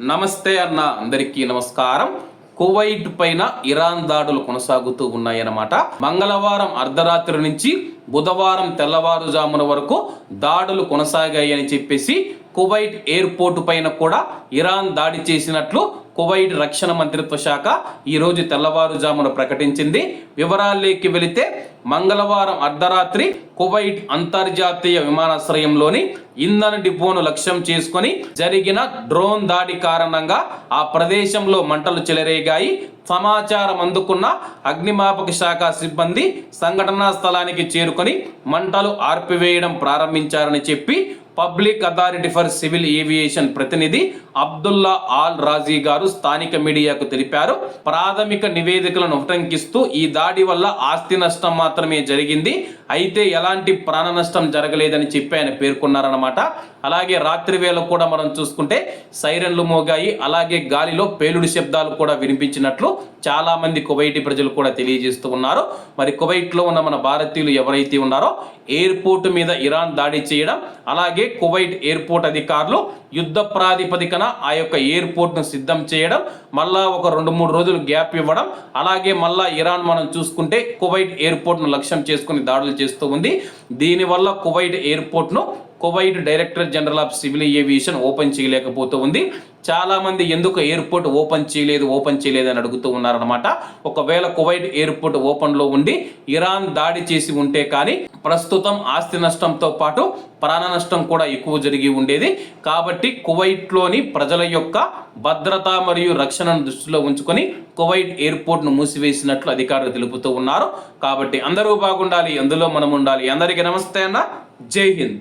నమస్తే అన్న, అందరికీ నమస్కారం. కువైట్ పైన ఇరాన్ దాడులు కొనసాగుతూ ఉన్నాయన్నమాట. మంగళవారం అర్ధరాత్రి నుంచి బుధవారం తెల్లవారుజామున వరకు దాడులు కొనసాగాయని చెప్పేసి కువైట్ ఎయిర్పోర్టు పైన కూడా ఇరాన్ దాడి చేసినట్లు కువైట్ రక్షణ మంత్రిత్వ శాఖ ఈరోజు తెల్లవారుజామున ప్రకటించింది. వివరాల్లోకి వెళితే మంగళవారం అర్ధరాత్రి కువైట్ అంతర్జాతీయ విమానాశ్రయంలోని ఇంధన డిపోను లక్ష్యం చేసుకొని జరిగిన డ్రోన్ దాడి కారణంగా ఆ ప్రదేశంలో మంటలు చెలరేగాయి. సమాచారం అందుకున్న అగ్నిమాపక శాఖ సిబ్బంది సంఘటనా స్థలానికి చేరుకొని మంటలు ఆర్పివేయడం ప్రారంభించారని చెప్పి public authority for civil aviation ప్రతినిధి అబ్దుల్లా ఆల్ రాజీ గారు స్థానిక మీడియాకు తెలిపారు. ప్రాథమిక నివేదికలను ఉటంకిస్తూ ఈ దాడి వల్ల ఆస్తి నష్టం మాత్రమే జరిగింది, అయితే ఎలాంటి ప్రాణ నష్టం జరగలేదని చెప్పి ఆయన పేర్కొన్నారన్నమాట. అలాగే రాత్రి వేళ కూడా మనం చూసుకుంటే సైరన్లు మోగాయి, అలాగే గాలిలో పేలుడు శబ్దాలు కూడా వినిపించినట్లు చాలా మంది కువైటీ ప్రజలు కూడా తెలియజేస్తూ ఉన్నారు. మరి కువైట్లో ఉన్న మన భారతీయులు ఎవరైతే ఉన్నారో ఎయిర్పోర్ట్ మీద ఇరాన్ దాడి చేయడం, అలాగే కువైట్ ఎయిర్పోర్ట్ అధికారులు యుద్ధ ప్రాతిపదికన ఆ యొక్క ఎయిర్పోర్ట్ను సిద్ధం చేయడం, మళ్ళా ఒక 2-3 రోజులు గ్యాప్ ఇవ్వడం, అలాగే మళ్ళా ఇరాన్ మనం చూసుకుంటే కువైట్ ఎయిర్పోర్ట్ను లక్ష్యం చేసుకుని దాడులు చేస్తూ ఉంది. దీనివల్ల కువైట్ ఎయిర్పోర్ట్ను Kuwait director general of civil aviation open చేయలేకపోతూ ఉంది. చాలా మంది ఎందుకు ఎయిర్పోర్ట్ ఓపెన్ చేయలేదు అని అడుగుతూ ఉన్నారనమాట. ఒకవేళ కువైట్ ఎయిర్పోర్ట్ ఓపెన్లో ఉండి ఇరాన్ దాడి చేసి ఉంటే కానీ ప్రస్తుతం ఆస్తి నష్టంతో పాటు ప్రాణ నష్టం కూడా ఎక్కువ జరిగి ఉండేది. కాబట్టి కువైట్లోని ప్రజల యొక్క భద్రత మరియు రక్షణను దృష్టిలో ఉంచుకొని కువైట్ ఎయిర్పోర్ట్ను మూసివేసినట్లు అధికారులు తెలుపుతూ ఉన్నారు. కాబట్టి అందరూ బాగుండాలి, అందులో మనం ఉండాలి. అందరికీ నమస్తే అన్న, జై హింద్.